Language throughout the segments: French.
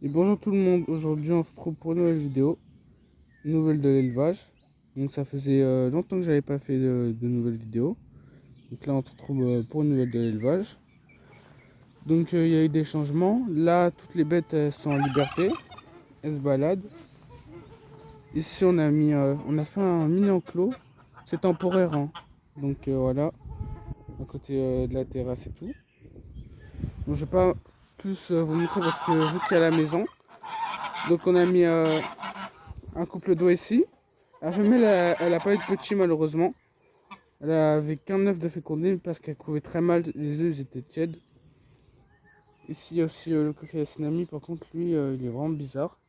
Et bonjour tout le monde, aujourd'hui on se retrouve pour une nouvelle vidéo, une nouvelle de l'élevage. Donc ça faisait longtemps que j'avais pas fait de nouvelles vidéos. Donc là on se retrouve pour une nouvelle de l'élevage. Donc il y a eu des changements. Là toutes les bêtes elles sont en liberté, elles se baladent. Ici on a fait un mini enclos, c'est temporaire hein. Donc voilà, à côté de la terrasse et tout. Donc je vais pas plus vous montrer parce que vu qu'il y a la maison. Donc on a mis un couple d'oies ici. La femelle, elle a pas eu de petit malheureusement. Elle avait qu'un œuf de fécondé parce qu'elle couvait très mal. Les œufs ils étaient tièdes. Ici il y a aussi le coquet Sinami. Par contre lui il est vraiment bizarre.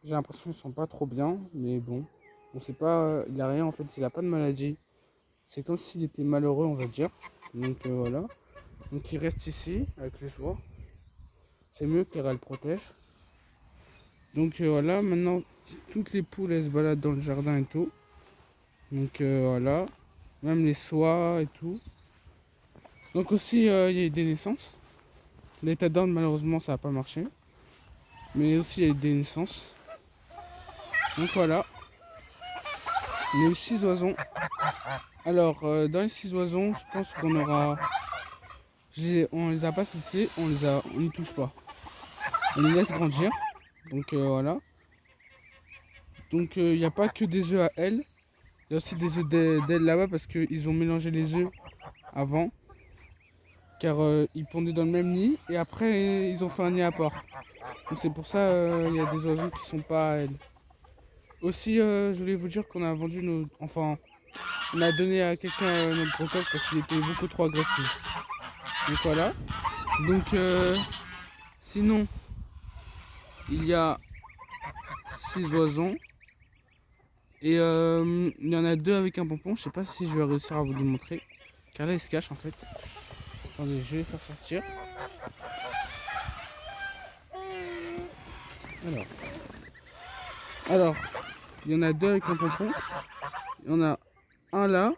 J'ai l'impression qu'ils sont pas trop bien. Mais bon, on sait pas. Il a rien en fait. Il a pas de maladie. C'est comme s'il était malheureux on va dire. Donc voilà. Donc il reste ici avec les oies. C'est mieux car elle protège. Donc voilà. Maintenant toutes les poules elles se baladent dans le jardin et tout. Donc voilà. Même les soies et tout. Donc aussi, il y a eu des naissances. L'état d'ordre, malheureusement, ça n'a pas marché. Mais aussi, il y a eu des naissances. Donc voilà. On a eu 6 oisons. Alors, dans les 6 oisons, je pense qu'on aura... On les a pas cessés, on n'y touche pas. On les laisse grandir. Donc voilà. Donc il n'y a pas que des œufs à elles. Il y a aussi des œufs d'ailes là-bas parce qu'ils ont mélangé les œufs avant. Car ils pondaient dans le même nid. Et après, ils ont fait un nid à part. Donc c'est pour ça il y a des oiseaux qui sont pas à elles. Aussi, je voulais vous dire qu'on a vendu nos... Enfin, on a donné à quelqu'un notre gros coq parce qu'il était beaucoup trop agressif. Donc voilà. Donc, sinon, il y a 6 oiseaux. Et il y en a 2 avec un pompon. Je sais pas si je vais réussir à vous le montrer. Car là, il se cache en fait. Attendez, je vais les faire sortir. Alors. Alors, il y en a 2 avec un pompon. Il y en a un là.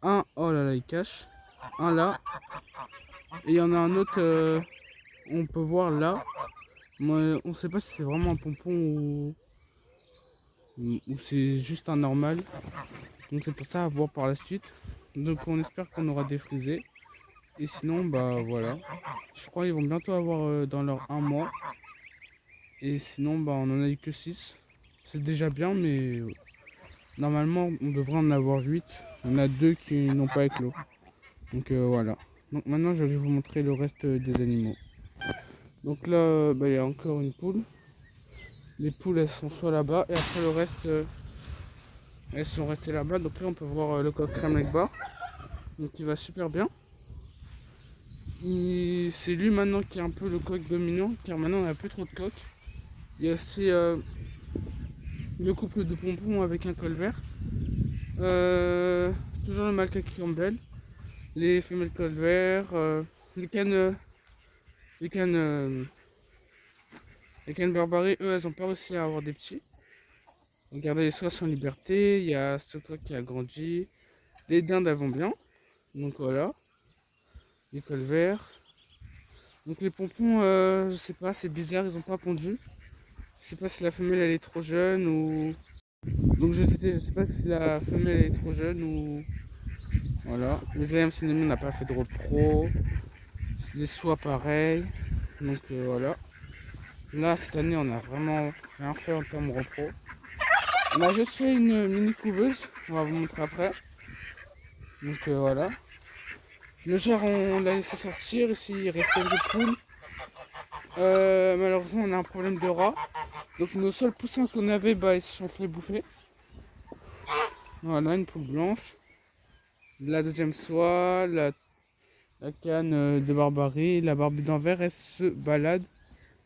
Un, oh là là, il cache. Un là. Et il y en a un autre, on peut voir là. Moi, on sait pas si c'est vraiment un pompon ou c'est juste un normal. Donc c'est pour ça à voir par la suite. Donc on espère qu'on aura des frisés. Et sinon, bah voilà. Je crois qu'ils vont bientôt avoir dans leur un mois. Et sinon, bah on en a eu que 6. C'est déjà bien, mais normalement on devrait en avoir 8. On a 2 qui n'ont pas éclos. Donc voilà. Donc maintenant je vais vous montrer le reste des animaux. Donc là, bah, il y a encore une poule. Les poules elles sont soit là-bas et après le reste elles sont restées là-bas. Donc là on peut voir le coq crème avec bar. Donc il va super bien. C'est lui maintenant qui est un peu le coq dominant car maintenant on n'a plus trop de coqs. Il y a aussi le couple de pompons avec un col vert. Toujours le mâle Campbell. Les femelles col vert. Les cannes. Les cannes. Les cannes barbarées, eux, elles ont pas réussi à avoir des petits. Regardez, les soies sont en liberté. Il y a ce coq qui a grandi. Les dindes, elles vont bien. Donc voilà. Les cols verts. Donc les pompons, je sais pas, c'est bizarre, ils ont pas pondu. Je sais pas si la femelle elle est trop jeune ou. Donc je sais pas si la femelle elle est trop jeune ou. Voilà. Les AM Cinnamon n'a pas fait de repro. Les soies pareil. Donc voilà. Là cette année on a vraiment rien fait en termes de repro. On a juste fait une mini couveuse, on va vous montrer après. Donc voilà. Le genre on l'a laissé sortir, ici il reste quelques poules. Malheureusement on a un problème de rats. Donc nos seuls poussins qu'on avait, bah ils se sont fait bouffer. Voilà, une poule blanche. La deuxième soie, la canne de barbarie, la barbue d'envers, elle se balade.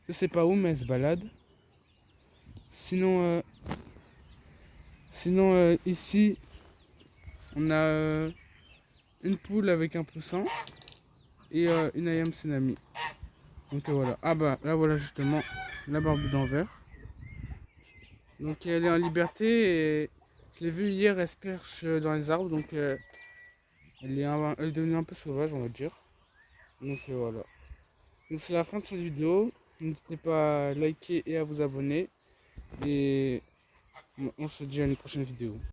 Je sais pas où, mais elle se balade. Sinon, ici, on a une poule avec un poussin et une ayam Senami. Donc voilà. Ah bah là voilà justement la barbue d'envers. Donc elle est en liberté et je l'ai vue hier, elle se perche dans les arbres. Donc elle est devenue un peu sauvage on va dire. Donc voilà. Donc c'est la fin de cette vidéo. N'hésitez pas à liker et à vous abonner. Et on se dit à une prochaine vidéo.